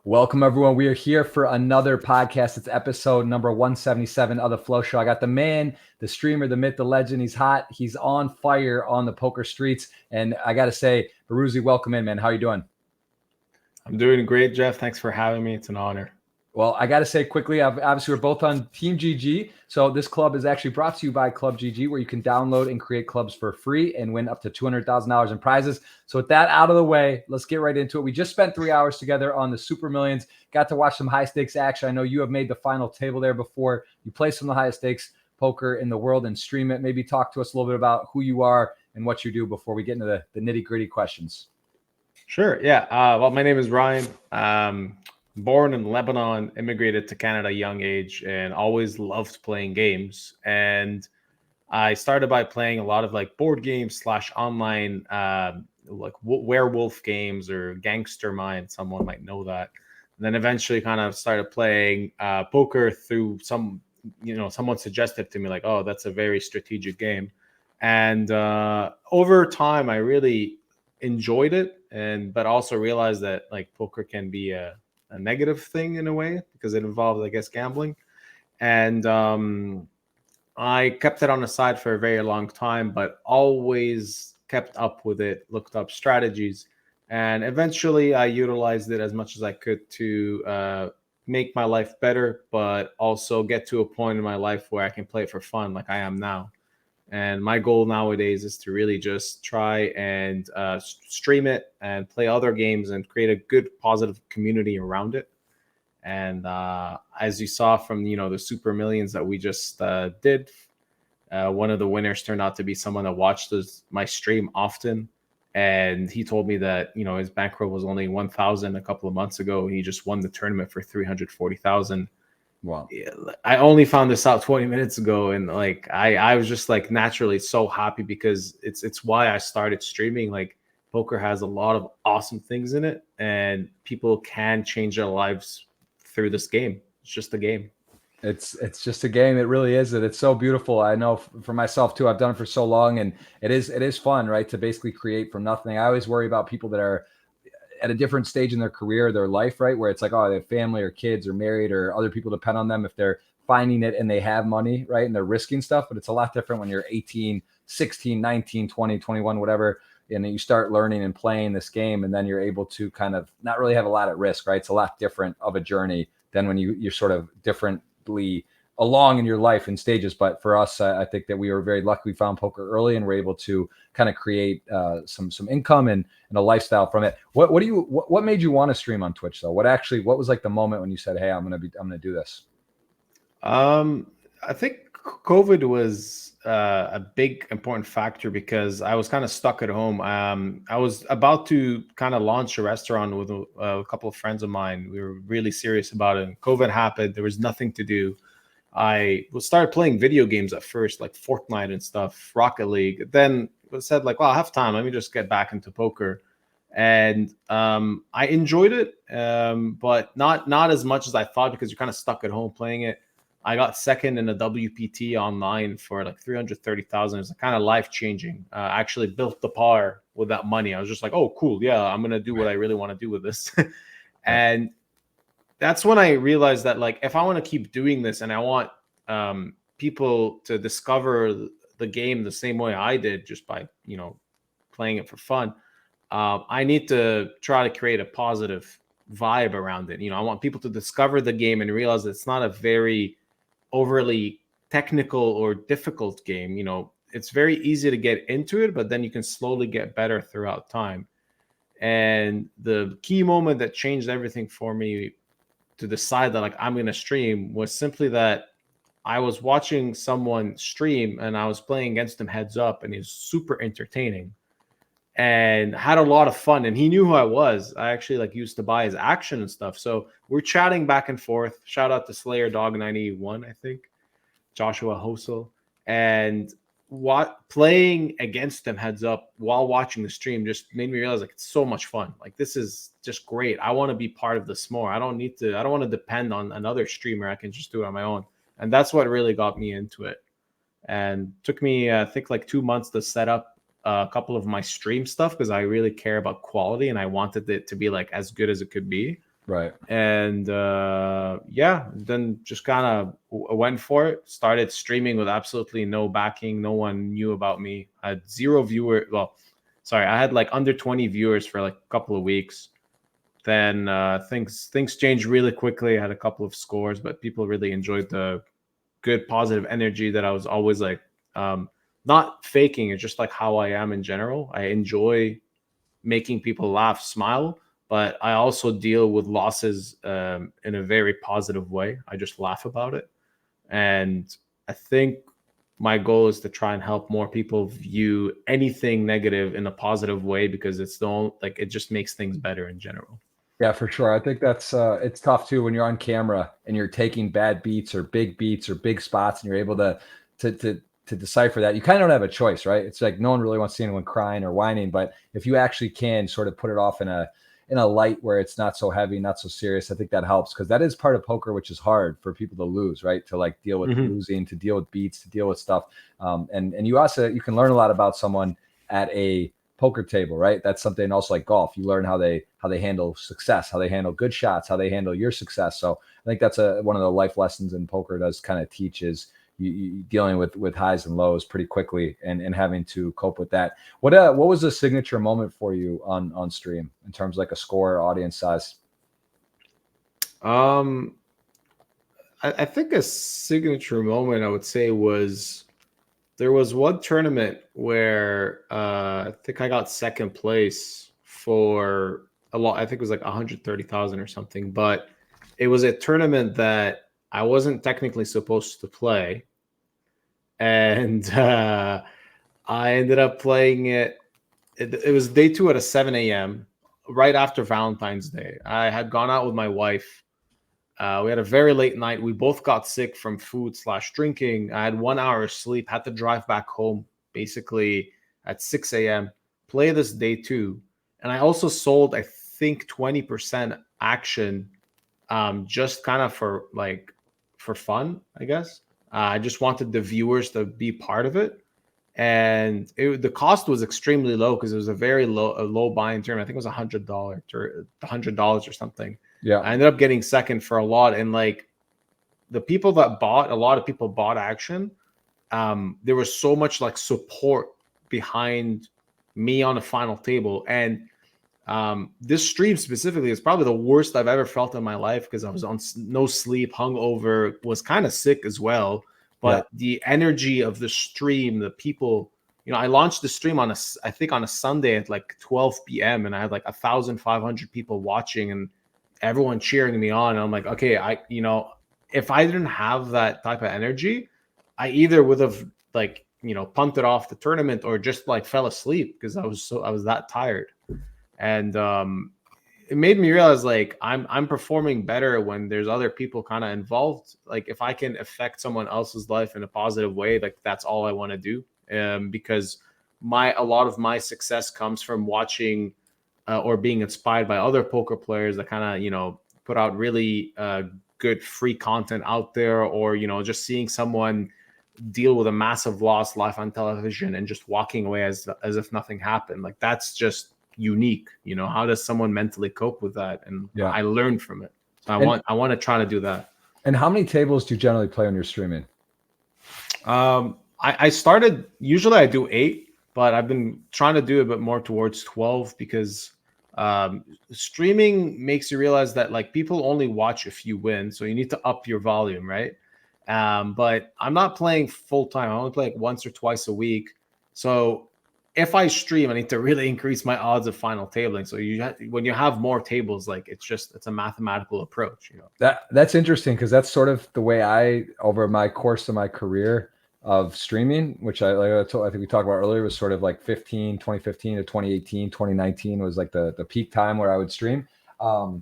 Welcome, everyone. We are here for another podcast. It's episode number 177 of the Flow Show. I got the man, the streamer, the myth, the legend. He's hot. He's on fire on the poker streets. And I got to say, Beriuzy, welcome in, man. How you doing? I'm doing great, Jeff. Thanks for having me. It's an honor. Well, I got to say quickly, obviously, we're both on Team GG. So this club is actually brought to you by ClubGG, where you can download and create clubs for free and win up to $200,000 in prizes. So with that out of the way, let's get right into it. We just spent 3 hours together on the Super Millions. Got to watch some high stakes action. I know you have made the final table there before. You play some of the highest stakes poker in the world and stream it. Maybe talk to us a little bit about who you are and what you do before we get into the nitty gritty questions. Sure. Yeah. Well, my name is Ryan. Born in Lebanon, immigrated to Canada at a young age, and always loved playing games. And I started by playing a lot of like board games / online, like werewolf games or Gangster Mind. Someone might know that. And then eventually kind of started playing poker through someone suggested to me like, oh, that's a very strategic game. And over time, I really enjoyed it, but also realized that like poker can be a negative thing in a way because it involves, I guess, gambling. And I kept it on the side for a very long time, but always kept up with it, looked up strategies, and eventually I utilized it as much as I could to make my life better, but also get to a point in my life where I can play it for fun like I am now. And my goal nowadays is to really just try and stream it and play other games and create a good, positive community around it. And as you saw from the Super Millions that we just did, one of the winners turned out to be someone that watched my stream often. And he told me that his bankroll was only 1,000 a couple of months ago. He just won the tournament for 340,000. Wow. I only found this out 20 minutes ago, and like I was just like naturally so happy because it's why I started streaming. Like poker has a lot of awesome things in it, and people can change their lives through this game. It's just a game. It's just a game. It really is. It's so beautiful. I know for myself too. I've done it for so long, and it is fun, right? To basically create from nothing. I always worry about people that are at a different stage in their career, their life, right? Where it's like, oh, they have family or kids or married or other people depend on them if they're finding it and they have money, right? And they're risking stuff. But it's a lot different when you're 18, 16, 19, 20, 21, whatever. And then you start learning and playing this game, and then you're able to kind of not really have a lot at risk, right? It's a lot different of a journey than when you're sort of differently along in your life in stages. But for us, I think that we were very lucky. We found poker early and were able to kind of create some income and a lifestyle from it. What made you want to stream on Twitch though? What was like the moment when you said, hey, I'm gonna do this? I think COVID was a big important factor because I was kind of stuck at home. I was about to kind of launch a restaurant with a couple of friends of mine. We were really serious about it. And COVID happened. There was nothing to do. I started playing video games at first, like Fortnite and stuff, Rocket League. Then said like, well, I have time. Let me just get back into poker. And I enjoyed it, but not as much as I thought because you're kind of stuck at home playing it. I got second in a WPT online for like 330,000. It's kind of life changing. I actually built the par with that money. I was just like, oh, cool. Yeah, I'm going to do what I really want to do with this. And that's when I realized that like, if I want to keep doing this and I want people to discover the game the same way I did, just by, playing it for fun, I need to try to create a positive vibe around it. I want people to discover the game and realize that it's not a very overly technical or difficult game. It's very easy to get into it, but then you can slowly get better throughout time. And the key moment that changed everything for me to decide that like I'm going to stream was simply that I was watching someone stream and I was playing against him heads up, and he was super entertaining and had a lot of fun. And he knew who I was. I actually like used to buy his action and stuff. So we're chatting back and forth. Shout out to Slayer Dog 91, I think, Joshua Hosel. And playing against him heads up while watching the stream just made me realize like it's so much fun. Like this is just great. I want to be part of this more. I don't want to depend on another streamer. I can just do it on my own. And that's what really got me into it. And took me, I think, like 2 months to set up a couple of my stream stuff because I really care about quality and I wanted it to be like as good as it could be. Right. And yeah, then just kind of went for it. Started streaming with absolutely no backing. No one knew about me. I had 0 viewer. Well, sorry, I had like under 20 viewers for like a couple of weeks. Then things changed really quickly. I had a couple of scores, but people really enjoyed the good positive energy that I was always like, um, not faking. It's just like how I am in general. I enjoy making people laugh, smile, but I also deal with losses in a very positive way. I just laugh about it. And I think my goal is to try and help more people view anything negative in a positive way, because it's the only, like, it just makes things better in general. Yeah, for sure. I think that's it's tough too when you're on camera and you're taking bad beats or big spots and you're able to decipher that. You kind of don't have a choice, right? It's like no one really wants to see anyone crying or whining, but if you actually can sort of put it off in a light where it's not so heavy, not so serious, I think that helps, because that is part of poker, which is hard for people to lose, right? To like deal with Mm-hmm. losing, to deal with beats, to deal with stuff. And you also you can learn a lot about someone at a poker table, right? That's something also like golf. You learn how they handle success, how they handle good shots, how they handle your success. So I think that's one of the life lessons in poker does kind of teach is you dealing with highs and lows pretty quickly and having to cope with that. What was the signature moment for you on stream in terms of like a score, audience size? Um, I think a signature moment I would say was, there was one tournament where I think I got second place for a lot. I think it was like 130,000 or something, but it was a tournament that I wasn't technically supposed to play, and I ended up playing it. It was day two at a 7 a.m. right after Valentine's Day. I had gone out with my wife. We had a very late night. We both got sick from food slash drinking. I had 1 hour of sleep, had to drive back home basically at 6 a.m., play this day two. And I also sold, I think, 20% action, just kind of for like, for fun, I guess. I just wanted the viewers to be part of it. And the cost was extremely low because it was a low buying term. I think it was $100 or something. Yeah. I ended up getting second for a lot, and like the people that bought, a lot of people bought action. There was so much like support behind me on the final table, and this stream specifically is probably the worst I've ever felt in my life, because I was on no sleep, hungover, was kind of sick as well. Yeah. But the energy of the stream, the people, I launched the stream I think on a Sunday at like 12 p.m. and I had like 1,500 people watching and everyone cheering me on. And I'm like, okay, if I didn't have that type of energy, I either would have like, punted off the tournament or just like fell asleep because I was that tired. And it made me realize like I'm performing better when there's other people kind of involved. Like if I can affect someone else's life in a positive way, like that's all I want to do. Because a lot of my success comes from watching or being inspired by other poker players that kind of put out really good free content out there, or just seeing someone deal with a massive loss live on television and just walking away as if nothing happened. Like that's just unique. How does someone mentally cope with that? And Yeah. I learned from it. So And I want to try to do that. and how many tables do you generally play when you're streaming? I started, usually I do 8, but I've been trying to do a bit more towards 12 because streaming makes you realize that like people only watch if you win, so you need to up your volume, right? But I'm not playing full time. I only play like once or twice a week. So if I stream, I need to really increase my odds of final tabling. So when you have more tables, like it's a mathematical approach. That's interesting, because that's sort of the way I, over my course of my career of streaming, which I think we talked about earlier, was sort of like 2015 to 2018, 2019 was like the peak time where I would stream. I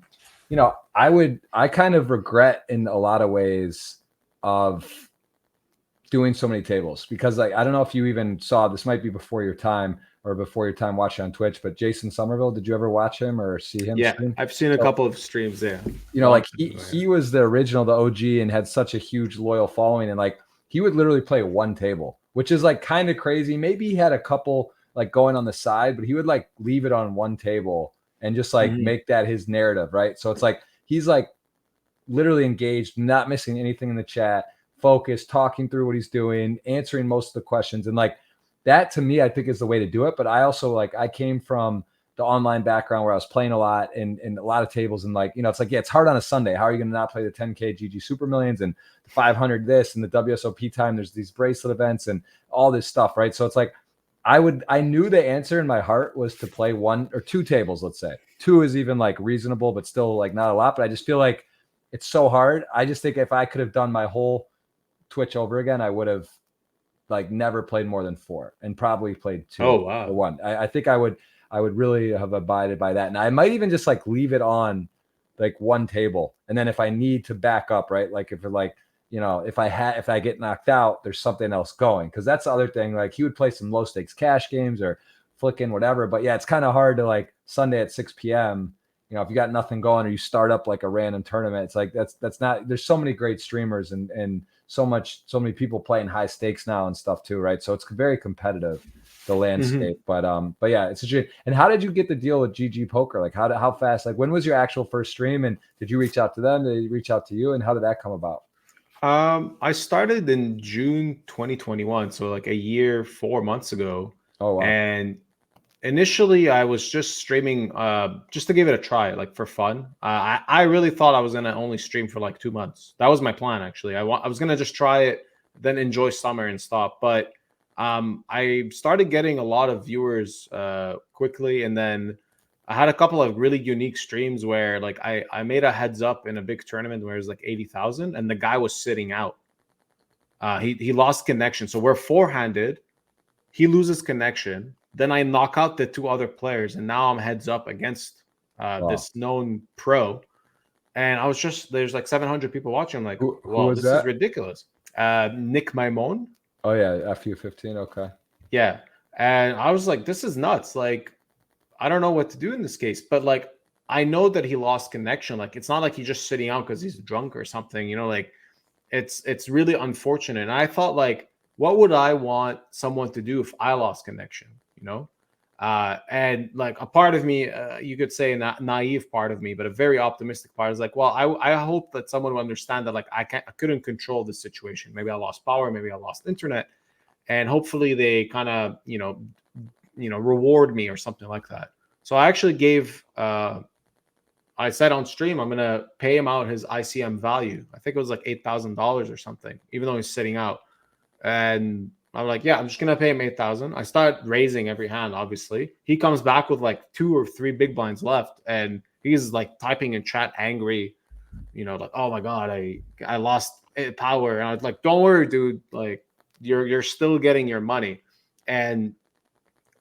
kind of regret in a lot of ways of doing so many tables, because like I don't know if you even saw, this might be before your time or before your time watching on Twitch, but Jason Somerville, did you ever watch him or see him Yeah, stream? I've seen a couple of streams there. Like he was the original, the OG, and had such a huge loyal following, and like he would literally play one table, which is like kind of crazy. Maybe he had a couple like going on the side, but he would like leave it on one table and just like make that his narrative, right? So it's like he's like literally engaged, not missing anything in the chat, focused, talking through what he's doing, answering most of the questions. And like that to me, I think is the way to do it. But I also like, I came from the online background where I was playing a lot and a lot of tables. And like, it's like, yeah, it's hard on a Sunday. How are you going to not play the 10K GG Super Millions and the 500 this and the WSOP time? There's these bracelet events and all this stuff, right? So it's like, I knew the answer in my heart was to play 1 or 2 tables, let's say. 2 is even like reasonable, but still like not a lot. But I just feel like it's so hard. I just think if I could have done my whole Twitch over again, I would have like never played more than 4 and probably played 2 or 1. I think I would really have abided by that. And I might even just like leave it on like 1 table. And then if I need to back up, right? Like if it like, if I get knocked out, there's something else going. Cause that's the other thing. Like he would play some low stakes cash games or flicking whatever. But yeah, it's kind of hard to like Sunday at 6 p.m. If you got nothing going or you start up like a random tournament, it's like, that's not, there's so many great streamers and so many people playing high stakes now and stuff too. Right. So it's very competitive, the landscape, but yeah, it's a shame. And how did you get the deal with GGPoker? Like how fast, like when was your actual first stream and did you reach out to them? Did they reach out to you and how did that come about? I started in June 2021, so like a year, 4 months ago. Oh, wow. And initially I was just streaming just to give it a try, like for fun. I really thought I was gonna only stream for like 2 months. That was my plan, actually. I was gonna just try it, then enjoy summer and stop. But I started getting a lot of viewers quickly, and then I had a couple of really unique streams where like I made a heads up in a big tournament where it was like 80,000 and the guy was sitting out. He lost connection. So we're four-handed. He loses connection. Then I knock out the 2 other players, and now I'm heads up against this known pro. And I was just, there's like 700 people watching. I'm like, who well, was this that? is ridiculous. Nick Maimon. Oh yeah, FU15. Okay. Yeah. And I was like, this is nuts. Like, I don't know what to do in this case. But like, I know that he lost connection. Like, it's not like he's just sitting out because he's drunk or something. Like it's really unfortunate. And I thought, like, what would I want someone to do if I lost connection? And like a part of me, you could say a naive part of me, but a very optimistic part is like, well, I hope that someone will understand that like I couldn't control the situation. Maybe I lost power, maybe I lost internet, and hopefully they kind of reward me or something like that. So I actually gave. I said on stream, I'm gonna pay him out his ICM value. I think it was like $8,000 or something, even though he's sitting out. And I'm like, yeah, I'm just gonna pay him 8,000. I start raising every hand. Obviously, he comes back with like 2 or 3 big blinds left, and he's like typing in chat, angry, like, oh my god, I lost power. And I was like, don't worry, dude. Like, you're still getting your money. And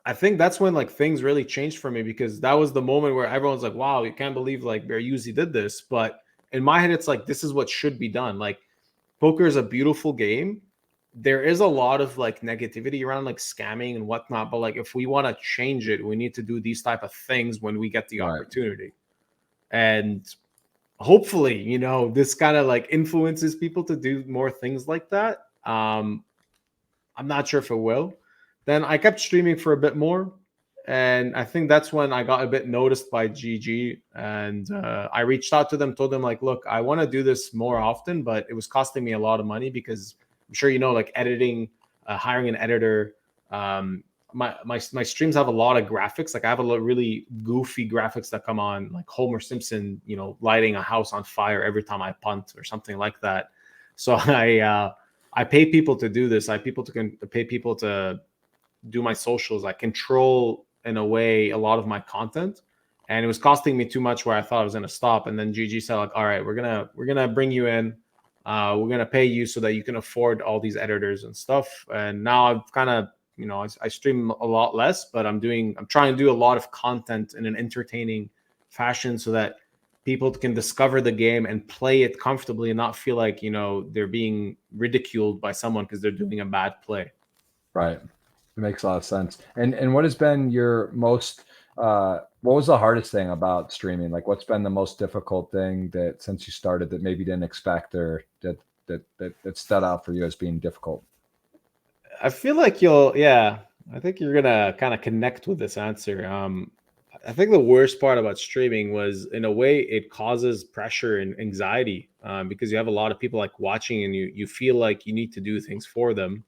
I think that's when like things really changed for me, because that was the moment where everyone's like, wow, you can't believe like Beriuzy did this. But in my head, it's like, this is what should be done. Like, poker is a beautiful game. There is a lot of like negativity around like scamming and whatnot, but like if we want to change it, we need to do these type of things when we get the opportunity. And hopefully, this kind of like influences people to do more things like that. I'm not sure if it will. Then I kept streaming for a bit more, and I think that's when I got a bit noticed by GG, and I reached out to them, told them like, look, I want to do this more often, but it was costing me a lot of money because I'm sure like editing, hiring an editor. My streams have a lot of graphics. Like I have a lot of really goofy graphics that come on, like Homer Simpson, lighting a house on fire every time I punt or something like that. So I pay people to do this. I pay people to do my socials. I control in a way a lot of my content, and it was costing me too much where I thought I was going to stop. And then GG said like, all right, we're gonna bring you in. We're gonna pay you so that you can afford all these editors and stuff. And now I've kind of, I stream a lot less, but I'm trying to do a lot of content in an entertaining fashion so that people can discover the game and play it comfortably and not feel like, they're being ridiculed by someone because they're doing a bad play. Right. It makes a lot of sense. And what has been your most what was the hardest thing about streaming? Like what's been the most difficult thing that since you started that maybe you didn't expect or that stood out for you as being difficult? I feel like I think you're gonna kind of connect with this answer. I think the worst part about streaming was, in a way, it causes pressure and anxiety, because you have a lot of people like watching, and you feel like you need to do things for them.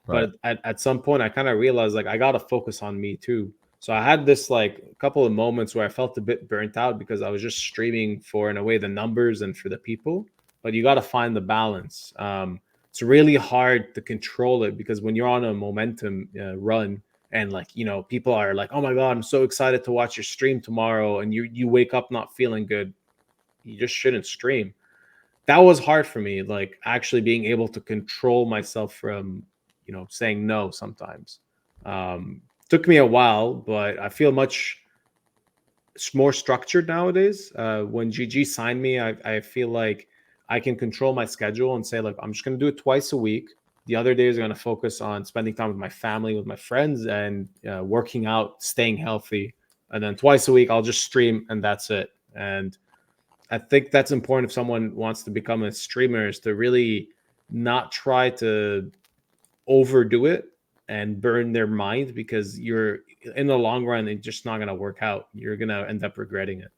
Right. But at some point, I kind of realized like I got to focus on me too. So I had this like couple of moments where I felt a bit burnt out because I was just streaming for, in a way, the numbers and for the people. But you got to find the balance. It's really hard to control it because when you're on a momentum run, and like, people are like, oh my god, I'm so excited to watch your stream tomorrow, and you wake up not feeling good, you just shouldn't stream. That was hard for me, like actually being able to control myself from saying no sometimes. Took me a while, but I feel much more structured nowadays. When GG signed me, I feel like I can control my schedule and say, like, I'm just going to do it twice a week. The other days are going to focus on spending time with my family, with my friends, and working out, staying healthy. And then twice a week, I'll just stream, and that's it. And I think that's important if someone wants to become a streamer, is to really not try to overdo it and burn their mind, because you're, in the long run, it's just not going to work out. You're going to end up regretting it.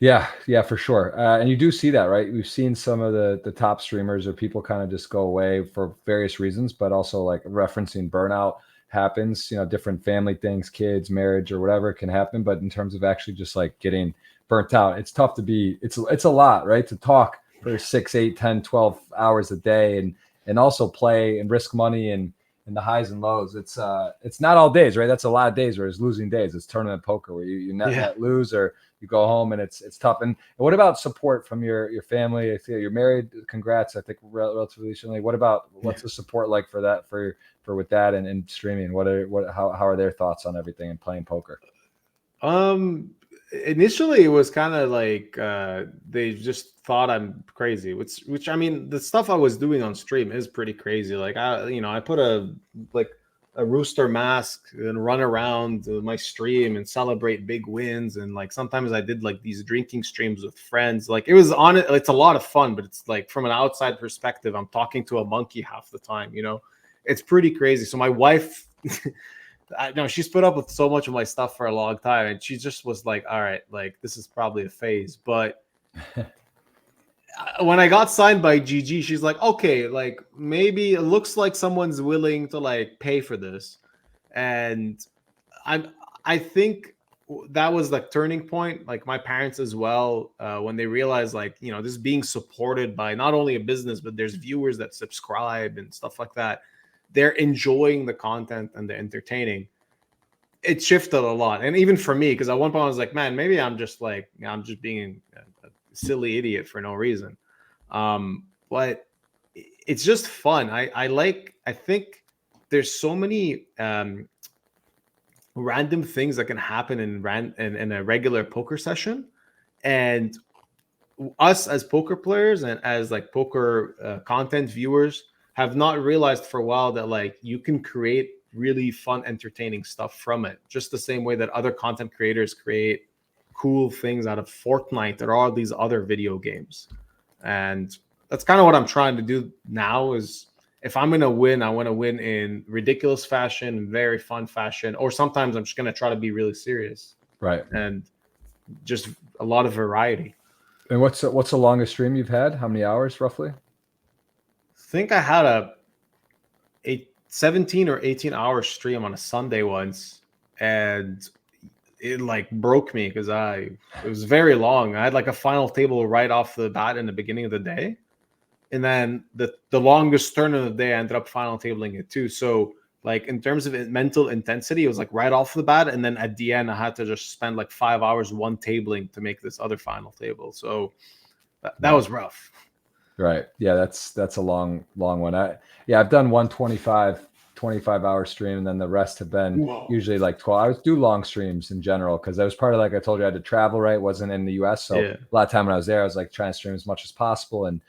Yeah, for sure. And you do see that, right? We've seen some of the top streamers or people kind of just go away for various reasons, but also like referencing burnout happens, different family things, kids, marriage, or whatever can happen. But in terms of actually just like getting burnt out, it's tough to be, it's a lot, right? To talk for 6, 8, 10, 12 hours a day and also play and risk money and the highs and lows. It's not all days, right? That's a lot of days where it's losing days. It's tournament poker where you net lose, or you go home and it's tough. And what about support from your family? I feel you're married. Congrats. I think relatively recently. What's the support like for that, for with that and streaming? How are their thoughts on everything and playing poker? Initially it was kind of like they just thought I'm crazy, which I mean, the stuff I was doing on stream is pretty crazy. Like I put a rooster mask and run around my stream and celebrate big wins, and like sometimes I did like these drinking streams with friends. Like it's a lot of fun, but it's like from an outside perspective, I'm talking to a monkey half the time. It's pretty crazy. So my wife I know she's put up with so much of my stuff for a long time, and she just was like, all right, like this is probably a phase. But when I got signed by GG, she's like, okay, like maybe it looks like someone's willing to like pay for this. And I think that was the turning point. Like my parents as well, when they realized like, this is being supported by not only a business, but there's viewers that subscribe and stuff like that. They're enjoying the content and they're entertaining. It shifted a lot. And even for me, because at one point I was like, man, maybe I'm just being a silly idiot for no reason. But it's just fun. I think there's so many random things that can happen in a regular poker session. And us as poker players and as like poker content viewers have not realized for a while that like you can create really fun, entertaining stuff from it, just the same way that other content creators create cool things out of Fortnite or all these other video games. And that's kind of what I'm trying to do now. Is if I'm gonna win, I want to win in ridiculous fashion, very fun fashion, or sometimes I'm just gonna try to be really serious, Right. and just a lot of variety. And what's the longest stream you've had? How many hours roughly? I think I had a 17 or 18-hour stream on a Sunday once, and it like broke me because it was very long. I had like a final table right off the bat in the beginning of the day, and then the longest turn of the day I ended up final tabling it too. So like in terms of mental intensity, it was like right off the bat, and then at the end I had to just spend like 5 hours one tabling to make this other final table. So that was rough. Right. Yeah, that's a long one. I've done 25-hour stream, and then the rest have been usually like 12 hours. Do long streams in general because I was part of, like I told you, I had to travel, right? Wasn't in the US. So a lot of time when I was there, I was like trying to stream as much as possible and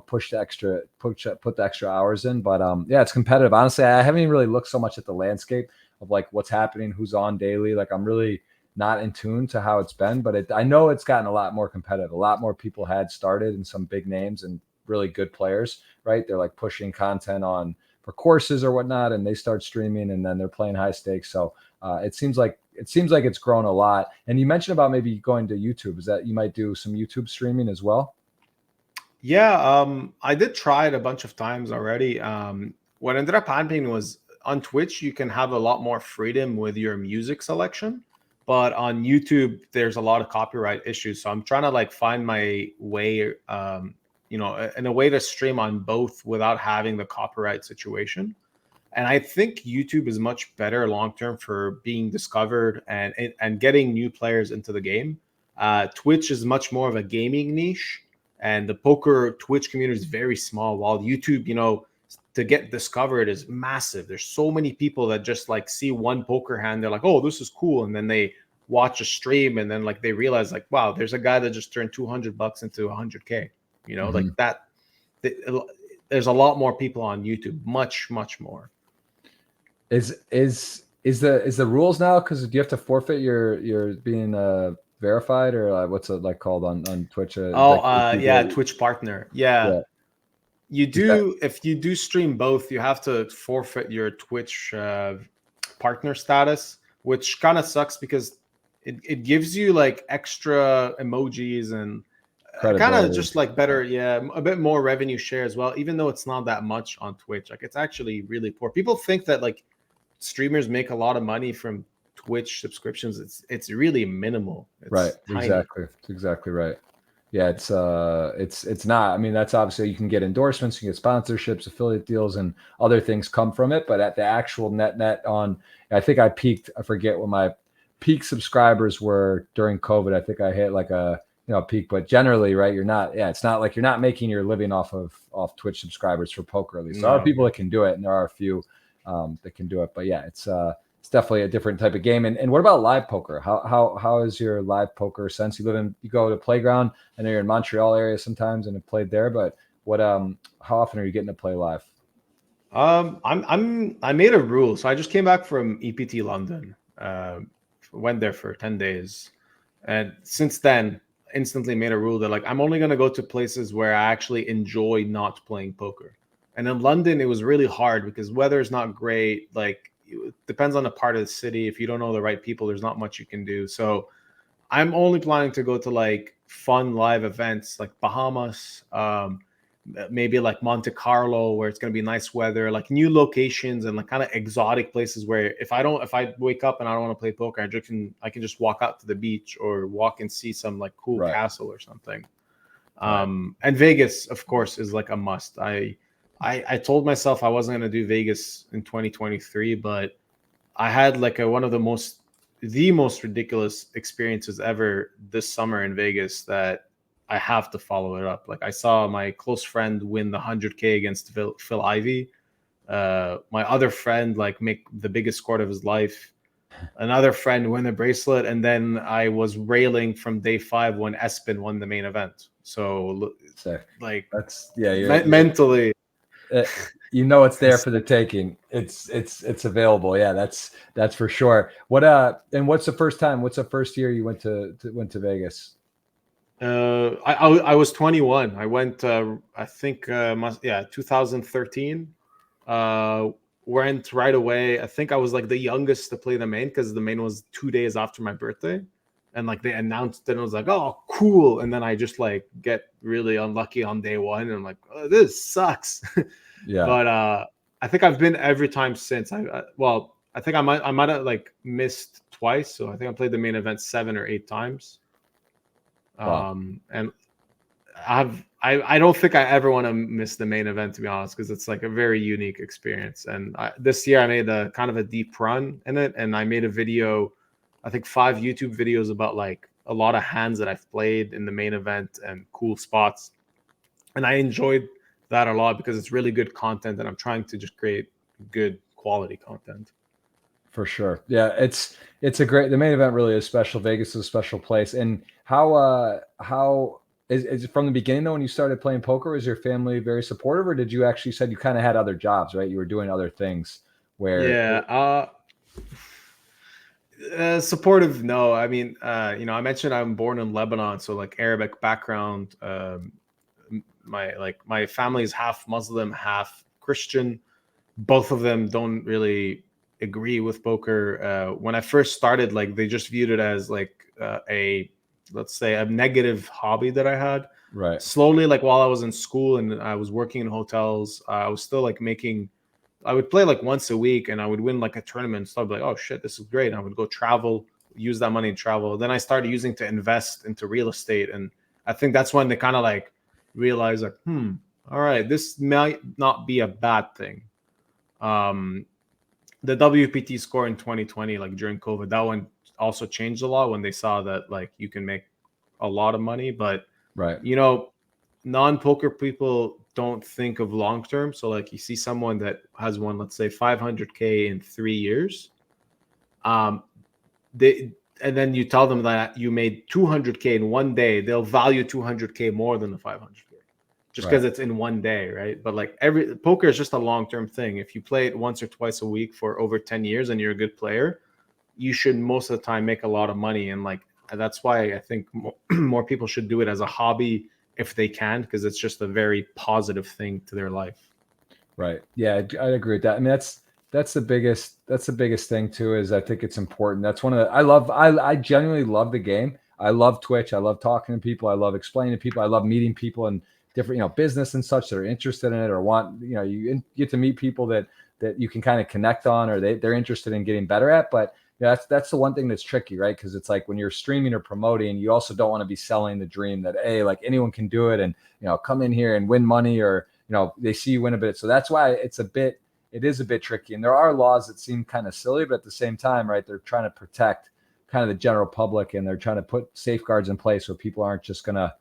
put the extra hours in. But yeah, it's competitive. Honestly, I haven't even really looked so much at the landscape of like what's happening, who's on daily. Like I'm really not in tune to how it's been, but I know it's gotten a lot more competitive. A lot more people had started, and some big names and really good players, right? They're like pushing content on for courses or whatnot, and they start streaming, and then they're playing high stakes. So it seems like it seems like it's grown a lot. And you mentioned about maybe going to YouTube. Is that you might do some YouTube streaming as well? Yeah, I did try it a bunch of times already. What ended up happening was on Twitch, you can have a lot more freedom with your music selection, but on YouTube, there's a lot of copyright issues. So I'm trying to like find my way, in a way to stream on both without having the copyright situation. And I think YouTube is much better long term for being discovered and getting new players into the game. Twitch is much more of a gaming niche, and the poker Twitch community is very small. While YouTube, to get discovered is massive. There's so many people that just like see one poker hand, they're like, "Oh, this is cool," and then they watch a stream, and then like they realize like, "Wow, there's a guy that just turned $200 into 100K." Like that. There's a lot more people on YouTube, much more. Is the rules now? Because do you have to forfeit your being verified, or what's it like called on Twitch? Twitch partner. Yeah. You do if you do stream both, you have to forfeit your Twitch partner status, which kind of sucks because it gives you like extra emojis and kind of just like better, a bit more revenue share as well, even though it's not that much on Twitch. Like it's actually really poor. People think that like streamers make a lot of money from Twitch subscriptions. It's really minimal. It's right. tiny. Exactly. That's exactly right. Yeah, it's not. I mean, that's obviously you can get endorsements, you can get sponsorships, affiliate deals, and other things come from it. But at the actual net on, I think I peaked. I forget what my peak subscribers were during COVID. I think I hit like a peak. But generally, right, you're not. Yeah, it's not like you're not making your living off Twitch subscribers for poker. At least there are people that can do it, and there are a few that can do it. But yeah, it's definitely a different type of game. And what about live poker? How is your live poker sense? You go to Playground. I know you're in Montreal area sometimes and have played there, but how often are you getting to play live? I made a rule. So I just came back from EPT London. Went there for 10 days. And since then, instantly made a rule that like I'm only gonna go to places where I actually enjoy not playing poker. And in London, it was really hard because weather is not great. Like it depends on the part of the city. If you don't know the right people, there's not much you can do. So I'm only planning to go to like fun live events like Bahamas, maybe like Monte Carlo, where it's going to be nice weather, like new locations and like kind of exotic places where if I wake up and I don't want to play poker, I can just walk out to the beach or walk and see some like cool castle or something. And Vegas, of course, is like a must. I told myself I wasn't going to do Vegas in 2023, but I had like one of the most ridiculous experiences ever this summer in Vegas that I have to follow it up. Like I saw my close friend win the 100K against Phil Ivey. My other friend like make the biggest score of his life. Another friend win a bracelet, and then I was railing from day 5 when Espen won the main event. So like that's mentally. It's there for the taking. It's available. Yeah, that's for sure. What's the first time? What's the first year you went to Vegas? I was 21. I went. I think 2013. Went right away. I think I was like the youngest to play the main because the main was 2 days after my birthday, and like they announced it, and I was like, oh, cool. And then I just like get really unlucky on day 1, and I'm like, oh, this sucks. Yeah. But I think I've been every time since. I think I might have like missed twice. So I think I played the main event 7 or 8 times. Wow. And I don't think I ever want to miss the main event, to be honest, because it's like a very unique experience. And this year I made a kind of a deep run in it, and I made a video, I think 5 YouTube videos about like a lot of hands that I've played in the main event and cool spots. And I enjoyed that a lot because it's really good content, and I'm trying to just create good quality content. For sure. Yeah, the main event really is special. Vegas is a special place. And how is it from the beginning though, when you started playing poker, was your family very supportive, or did you actually said you kind of had other jobs, right? You were doing other things where supportive, no. I mean, I mentioned I'm born in Lebanon, so like Arabic background. My family is half Muslim, half Christian. Both of them don't really agree with poker. When I first started, like they just viewed it as like a, let's say, a negative hobby that I had. Right. Slowly, like while I was in school and I was working in hotels, I was still like making. I would play like once a week, and I would win like a tournament. So I'd be like, "Oh shit, this is great!" And I would go travel, use that money and travel. Then I started using to invest into real estate, and I think that's when they kind of like realized like, all right, this might not be a bad thing. The WPT score in 2020, like during COVID, that one also changed a lot when they saw that like you can make a lot of money. But Right. you know, non-poker people don't think of long term. So like you see someone that has won, let's say 500K in 3 years, um, they and then you tell them that you made 200K in one day, they'll value 200K more than the 500K just because Right. it's in one day, right? But like every poker is just a long-term thing. If you play it once or twice a week for over 10 years and you're a good player, you should most of the time make a lot of money. And like that's why I think more people should do it as a hobby if they can, because it's just a very positive thing to their life. Right. Yeah, I agree with that. I mean, that's the biggest thing too, is I think it's important. That's one of the, I genuinely love the game. I love Twitch. I love talking to people. I love explaining to people. I love meeting people and different, business and such that are interested in it or want, you get to meet people that you can kind of connect on, or they're interested in getting better at. But that's the one thing that's tricky, right? Because it's like when you're streaming or promoting, you also don't want to be selling the dream that, hey, like anyone can do it and, come in here and win money, or, they see you win a bit. So that's why it is a bit tricky. And there are laws that seem kind of silly, but at the same time, right, they're trying to protect kind of the general public, and they're trying to put safeguards in place so people aren't just going to,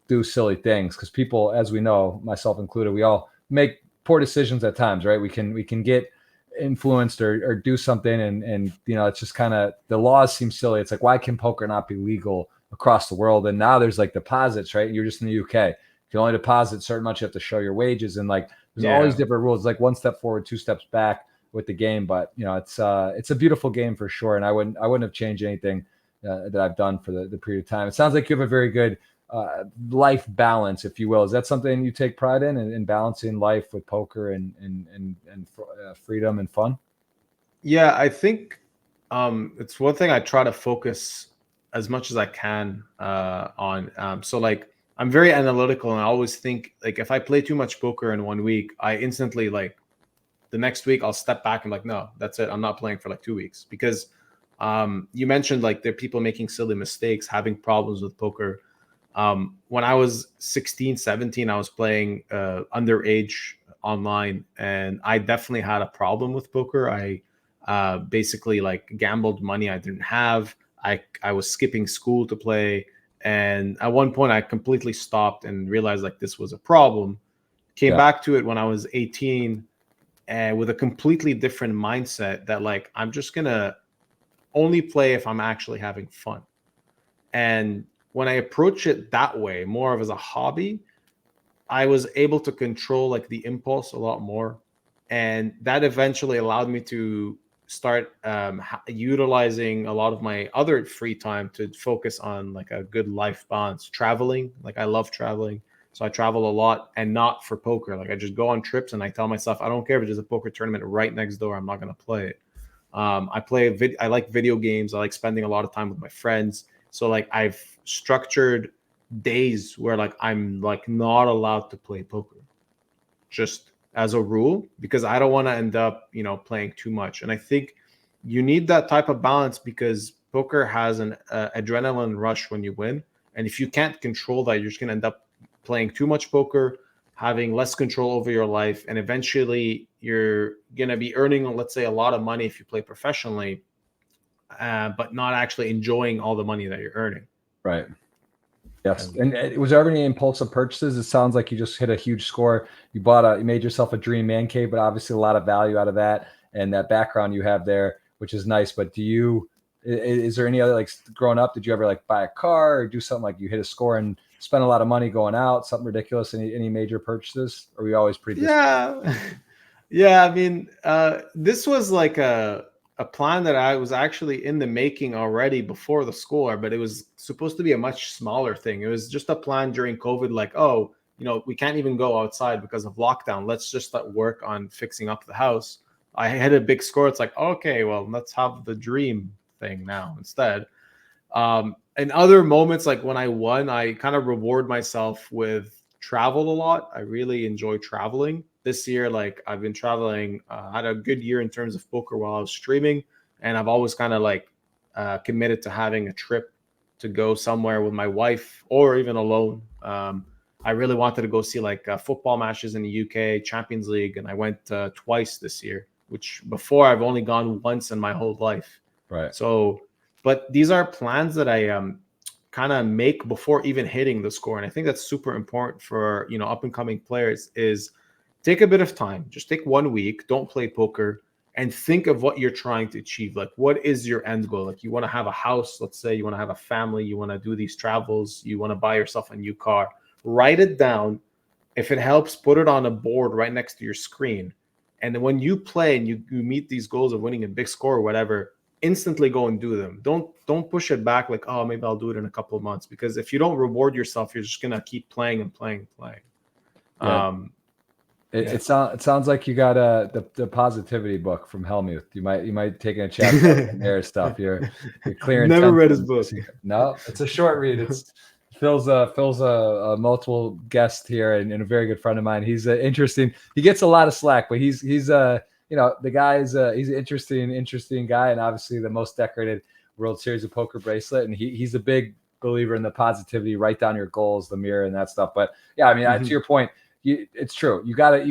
do silly things. Because people, as we know, myself included, we all make poor decisions at times, right? We can get influenced or do something, and it's just kind of, the laws seem silly. It's like, why can poker not be legal across the world? And now there's like deposits, right? You're just in the UK. You can only deposit certain much. You have to show your wages, and like there's all these different rules. Like one step forward, two steps back with the game. But it's a beautiful game for sure, and I wouldn't have changed anything that I've done for the period of time. It sounds like you have a very good life balance, if you will. Is that something you take pride in balancing life with poker and freedom and fun? Yeah, I think it's one thing I try to focus as much as I can on. So like I'm very analytical, and I always think like if I play too much poker in one week, I instantly like the next week I'll step back and like, no, that's it. I'm not playing for like 2 weeks, because you mentioned like there are people making silly mistakes, having problems with poker. When I was 16, 17, I was playing underage online, and I definitely had a problem with poker. I basically like gambled money I didn't have. I was skipping school to play. And at one point I completely stopped and realized like this was a problem. Came Yeah. back to it when I was 18, and with a completely different mindset that like I'm just gonna only play if I'm actually having fun. And when I approach it that way, more of as a hobby, I was able to control like the impulse a lot more. And that eventually allowed me to start utilizing a lot of my other free time to focus on like a good life balance. Traveling, like I love traveling. So I travel a lot, and not for poker. Like I just go on trips, and I tell myself, I don't care if there's a poker tournament right next door, I'm not going to play it. I like video games. I like spending a lot of time with my friends. So like I've structured days where like I'm like not allowed to play poker, just as a rule, because I don't want to end up, playing too much. And I think you need that type of balance, because poker has an adrenaline rush when you win. And if you can't control that, you're just going to end up playing too much poker, having less control over your life. And eventually you're going to be earning, let's say, a lot of money if you play professionally, but not actually enjoying all the money that you're earning. Right. Yes. And was there ever any impulsive purchases? It sounds like you just hit a huge score. You made yourself a dream man cave, but obviously a lot of value out of that, and that background you have there, which is nice. But is there any other, like growing up, did you ever like buy a car or do something like you hit a score and spend a lot of money going out, something ridiculous? Any major purchases? Or were you always pretty Yeah. Yeah. I mean, this was like a plan that I was actually in the making already before the score, but it was supposed to be a much smaller thing. It was just a plan during COVID, like, oh, we can't even go outside because of lockdown. Let's just work on fixing up the house. I hit a big score, it's like, okay, well, let's have the dream thing now instead. And other moments, like when I won, I kind of reward myself with travel a lot. I really enjoy traveling. This year, like I've been traveling, had a good year in terms of poker while I was streaming, and I've always kind of like committed to having a trip to go somewhere with my wife or even alone. I really wanted to go see like football matches in the UK, Champions League, and I went twice this year, which before I've only gone once in my whole life. Right. So, but these are plans that I kind of make before even hitting the score, and I think that's super important for up and coming players. Is take a bit of time, just take 1 week, don't play poker, and think of what you're trying to achieve. Like, what is your end goal? Like, you want to have a house, let's say, you want to have a family, you want to do these travels, you want to buy yourself a new car. Write it down. If it helps, put it on a board right next to your screen. And then when you play and you meet these goals of winning a big score or whatever, instantly go and do them. Don't push it back like, oh, maybe I'll do it in a couple of months. Because if you don't reward yourself, you're just gonna keep playing and playing and playing. Yeah. It sounds like you got the positivity book from Helmuth. You might take a chapter there stuff. You're clear. Never read his book. No, it's a short read. It's Phil's a multiple guest here and a very good friend of mine. He's interesting. He gets a lot of slack, but he's the guy's he's an interesting guy, and obviously the most decorated World Series of Poker bracelet. And he's a big believer in the positivity. Write down your goals, the mirror, and that stuff. But yeah, I mean, to your point. It's true. You gotta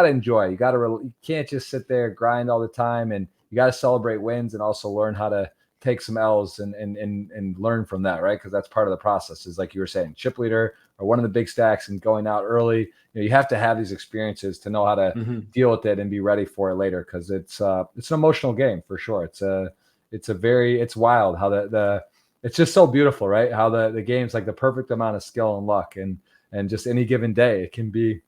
enjoy. You can't just sit there grind all the time, and you gotta celebrate wins and also learn how to take some L's and learn from that, right? Because that's part of the process. Is like you were saying, chip leader or one of the big stacks and going out early. You have to have these experiences to know how to deal with it and be ready for it later. Because it's an emotional game for sure. It's wild how it's just so beautiful, right? How the game's like the perfect amount of skill and luck and just any given day, it can be,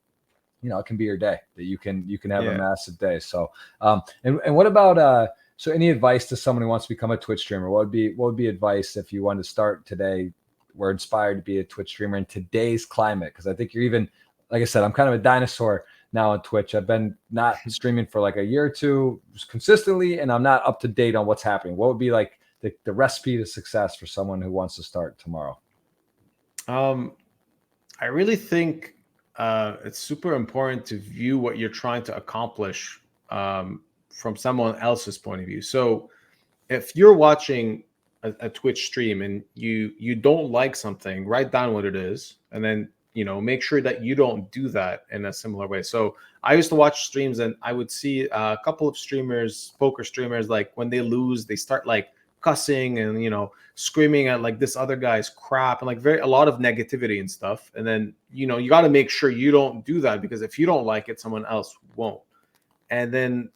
it can be your day that you can have a massive day. So, and what about, so any advice to someone who wants to become a Twitch streamer? What would be advice if you wanted to start today, were inspired to be a Twitch streamer in today's climate? Cause I think you're even, like I said, I'm kind of a dinosaur now on Twitch. I've been not streaming for like a year or two consistently, and I'm not up to date on what's happening. What would be like the recipe to success for someone who wants to start tomorrow? I really think it's super important to view what you're trying to accomplish from someone else's point of view. So if you're watching a Twitch stream and you don't like something, write down what it is, and then make sure that you don't do that in a similar way. So I used to watch streams and I would see a couple of streamers, poker streamers, like when they lose, they start like cussing and screaming at like this other guy's crap and like a lot of negativity and stuff. And then you got to make sure you don't do that, because if you don't like it, someone else won't. And then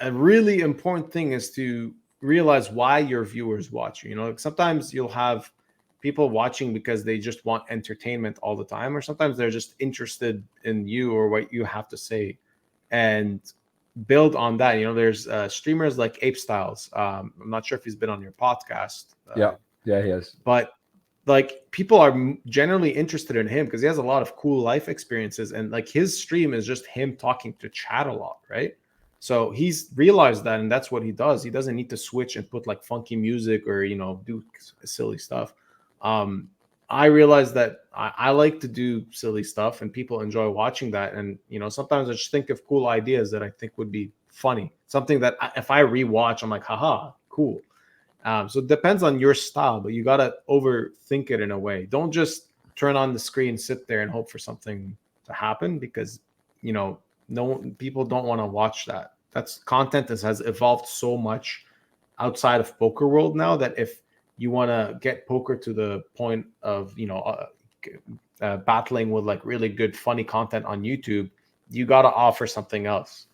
a really important thing is to realize why your viewers watch you. Like sometimes you'll have people watching because they just want entertainment all the time, or sometimes they're just interested in you or what you have to say, and build on that. There's streamers like Ape Styles. I'm not sure if he's been on your podcast. Yeah, he is. But like people are generally interested in him because he has a lot of cool life experiences, and like his stream is just him talking to chat a lot, right? So he's realized that, and that's what he does. He doesn't need to switch and put like funky music or do silly stuff. I realized that I like to do silly stuff and people enjoy watching that. And, sometimes I just think of cool ideas that I think would be funny. Something that if I rewatch, I'm like, haha, cool. So it depends on your style, but you got to overthink it in a way. Don't just turn on the screen, sit there and hope for something to happen, because, people don't want to watch that. That's content that has evolved so much outside of poker world now that if you want to get poker to the point of battling with like really good funny content on YouTube, you got to offer something else.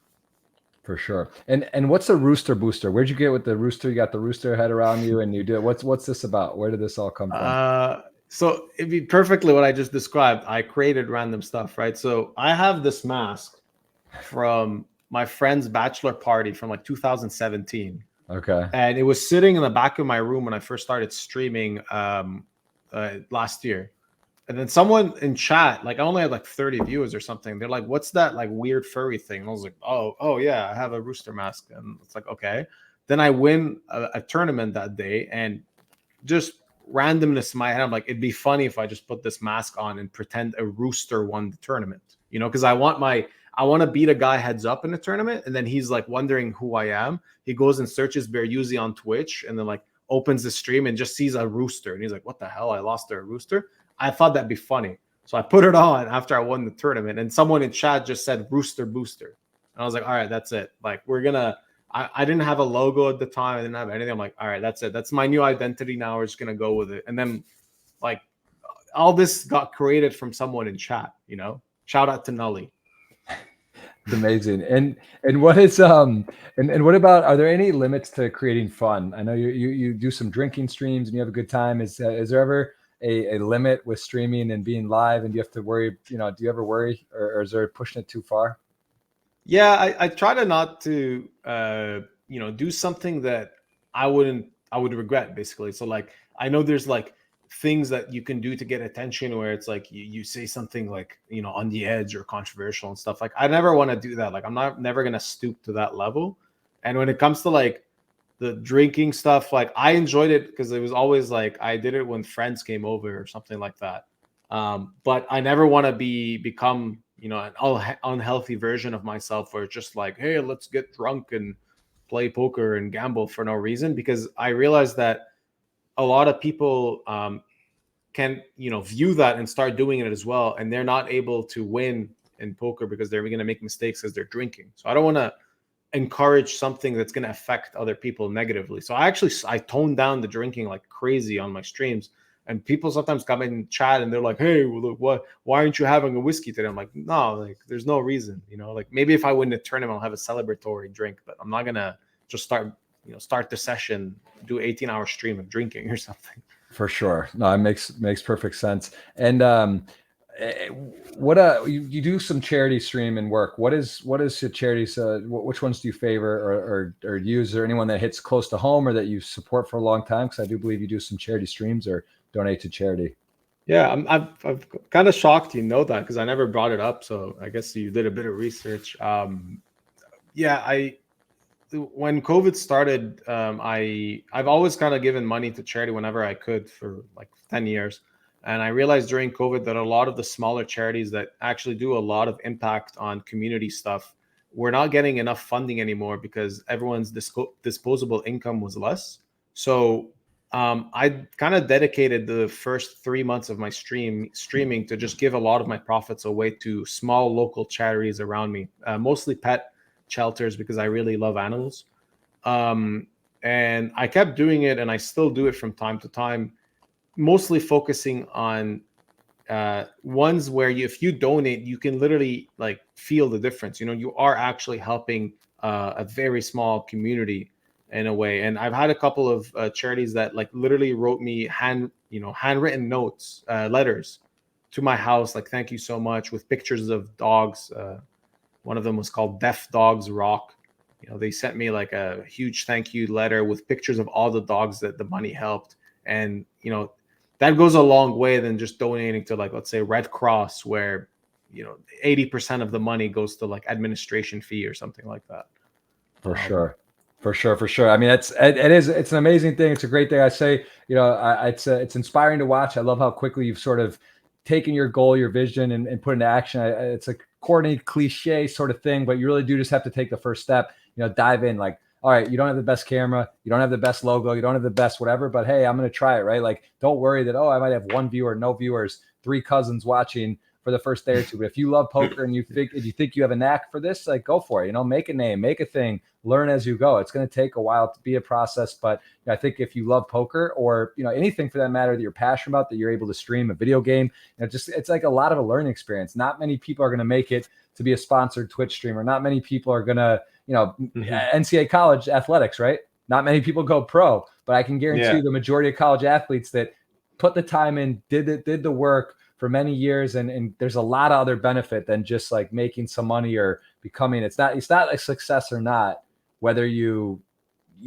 For sure. And what's a rooster booster? Where'd you get with the rooster? You got the rooster head around you, and you do it. What's this about? Where did this all come from? So it'd be perfectly what I just described. I created random stuff, right? So I have this mask from my friend's bachelor party from like 2017. Okay. And it was sitting in the back of my room when I first started streaming last year. And then someone in chat, like I only had like 30 viewers or something. They're like, "What's that like weird furry thing?" And I was like, "Oh yeah, I have a rooster mask." And it's like, okay. Then I win a tournament that day, and just randomness in my head, I'm like, it'd be funny if I just put this mask on and pretend a rooster won the tournament, you know, because I want to beat a guy heads up in the tournament, and then he's like wondering who I am. He goes and searches Beriuzy on Twitch, and then like opens the stream and just sees a rooster, and he's like, "What the hell? I lost to a rooster." I thought that'd be funny, so I put it on after I won the tournament, and someone in chat just said "Rooster Booster," and I was like, "All right, that's it. Like we're gonna." I didn't have a logo at the time. I didn't have anything. I'm like, all right, that's it. That's my new identity now. We're just gonna go with it. And then like all this got created from someone in chat, you know. Shout out to Nully. It's amazing. And what is and what about, are there any limits to creating fun? I know you do some drinking streams and you have a good time. Is there ever a limit with streaming and being live, and do you have to worry, you know, do you ever worry, or is there pushing it too far? Yeah, I try to not to you know, do something that I would regret, basically. So like I know there's like things that you can do to get attention where it's like you say something like, you know, on the edge or controversial and stuff. Like I never want to do that. Like I'm never gonna stoop to that level. And when it comes to like the drinking stuff, like I enjoyed it because it was always like I did it when friends came over or something like that. But I never want to become, you know, an unhealthy version of myself where it's just like, hey, let's get drunk and play poker and gamble for no reason. Because I realized that a lot of people can, you know, view that and start doing it as well, and they're not able to win in poker because they're going to make mistakes as they're drinking. So I don't want to encourage something that's going to affect other people negatively. So I toned down the drinking like crazy on my streams, and people sometimes come in chat and they're like, "Hey, what? Why aren't you having a whiskey today?" I'm like, "No, like there's no reason, you know. Like maybe if I win the tournament, I'll have a celebratory drink, but I'm not gonna just start the session, do 18-hour stream of drinking or something." For sure. No, it makes perfect sense. And what you do some charity stream and work. What is your charities? Which ones do you favor or use? Is there anyone that hits close to home or that you support for a long time? Because I do believe you do some charity streams or donate to charity. Yeah, I've kind of shocked you know that because I never brought it up. So I guess you did a bit of research. Yeah, when COVID started, I've always kind of given money to charity whenever I could for like 10 years. And I realized during COVID that a lot of the smaller charities that actually do a lot of impact on community stuff were not getting enough funding anymore because everyone's disposable income was less. So I kind of dedicated the first 3 months of my streaming to just give a lot of my profits away to small local charities around me, mostly pet shelters because I really love animals. And I kept doing it, and I still do it from time to time, mostly focusing on ones where if you donate, you can literally like feel the difference. You know, you are actually helping a very small community in a way. And I've had a couple of charities that like literally wrote me handwritten notes, letters to my house, like thank you so much, with pictures of dogs. One of them was called Deaf Dogs Rock. You know, they sent me like a huge thank you letter with pictures of all the dogs that the money helped. And, you know, that goes a long way than just donating to like, let's say Red Cross, where, you know, 80% of the money goes to like administration fee or something like that. For sure. For sure. I mean, it's an amazing thing. It's a great thing. I say, you know, it's inspiring to watch. I love how quickly you've sort of taken your goal, your vision, and put into action. It's a corny cliche sort of thing, but you really do just have to take the first step. You know, dive in. Like, all right, you don't have the best camera, you don't have the best logo, you don't have the best whatever, but hey, I'm going to try it, right? Like, don't worry that, oh, I might have one viewer, no viewers, 3 cousins watching for the first day or two. But if you love poker and you think you have a knack for this, like go for it. You know, make a name, make a thing, learn as you go. It's going to take a while to be a process, but you know, I think if you love poker or you know anything for that matter that you're passionate about, that you're able to stream a video game, you know, just it's like a lot of a learning experience. Not many people are going to make it to be a sponsored Twitch streamer. Not many people are going to, you know, NCAA college athletics, right? Not many people go pro, but I can guarantee you the majority of college athletes that put the time in, did the work for many years, and there's a lot of other benefit than just like making some money or becoming. It's not a success or not whether you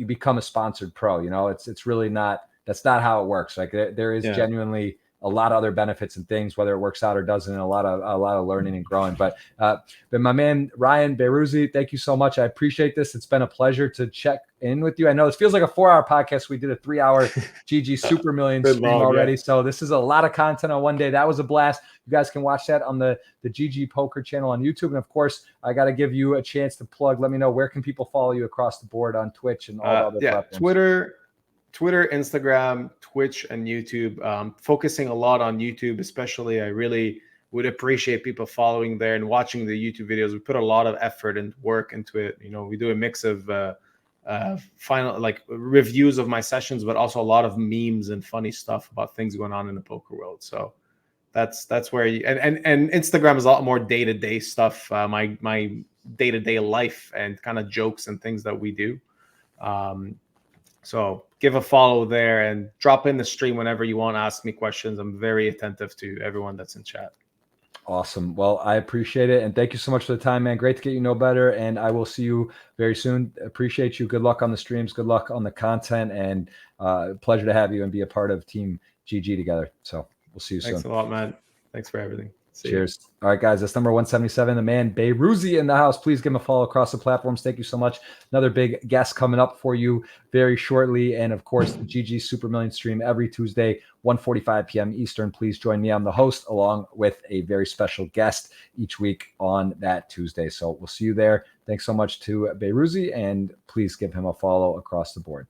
become a sponsored pro. You know, it's really not. That's not how it works. Like there is genuinely a lot of other benefits and things, whether it works out or doesn't, and a lot of learning and growing. But my man Ryan Beriuzy, thank you so much. I appreciate this. It's been a pleasure to check in with you. I know it feels like a 4-hour podcast. We did a 3-hour GG Super Million stream already. So this is a lot of content on one day. That was a blast. You guys can watch that on the GGPoker channel on YouTube. And of course, I got to give you a chance to plug. Let me know, where can people follow you across the board on Twitch and all the other platforms? Twitter, Instagram, Twitch, and YouTube. Focusing a lot on YouTube, especially. I really would appreciate people following there and watching the YouTube videos. We put a lot of effort and work into it. You know, we do a mix of final like reviews of my sessions, but also a lot of memes and funny stuff about things going on in the poker world. So that's where you, and Instagram is a lot more day-to-day stuff, my day-to-day life and kind of jokes and things that we do. So give a follow there and drop in the stream whenever you want to ask me questions. I'm very attentive to everyone that's in chat. Awesome. Well, I appreciate it. And thank you so much for the time, man. Great to get you know better. And I will see you very soon. Appreciate you. Good luck on the streams. Good luck on the content. And pleasure to have you and be a part of Team GG together. So we'll see you soon. Thanks a lot, man. Thanks for everything. Cheers. All right, guys, that's number 177, the man Beriuzy in the house. Please give him a follow across the platforms. Thank you so much. Another big guest coming up for you very shortly. And of course, the GG Super Million stream every Tuesday, 1:45 p.m. Eastern. Please join me. I'm the host, along with a very special guest each week on that Tuesday. So we'll see you there. Thanks so much to Beriuzy, and please give him a follow across the board.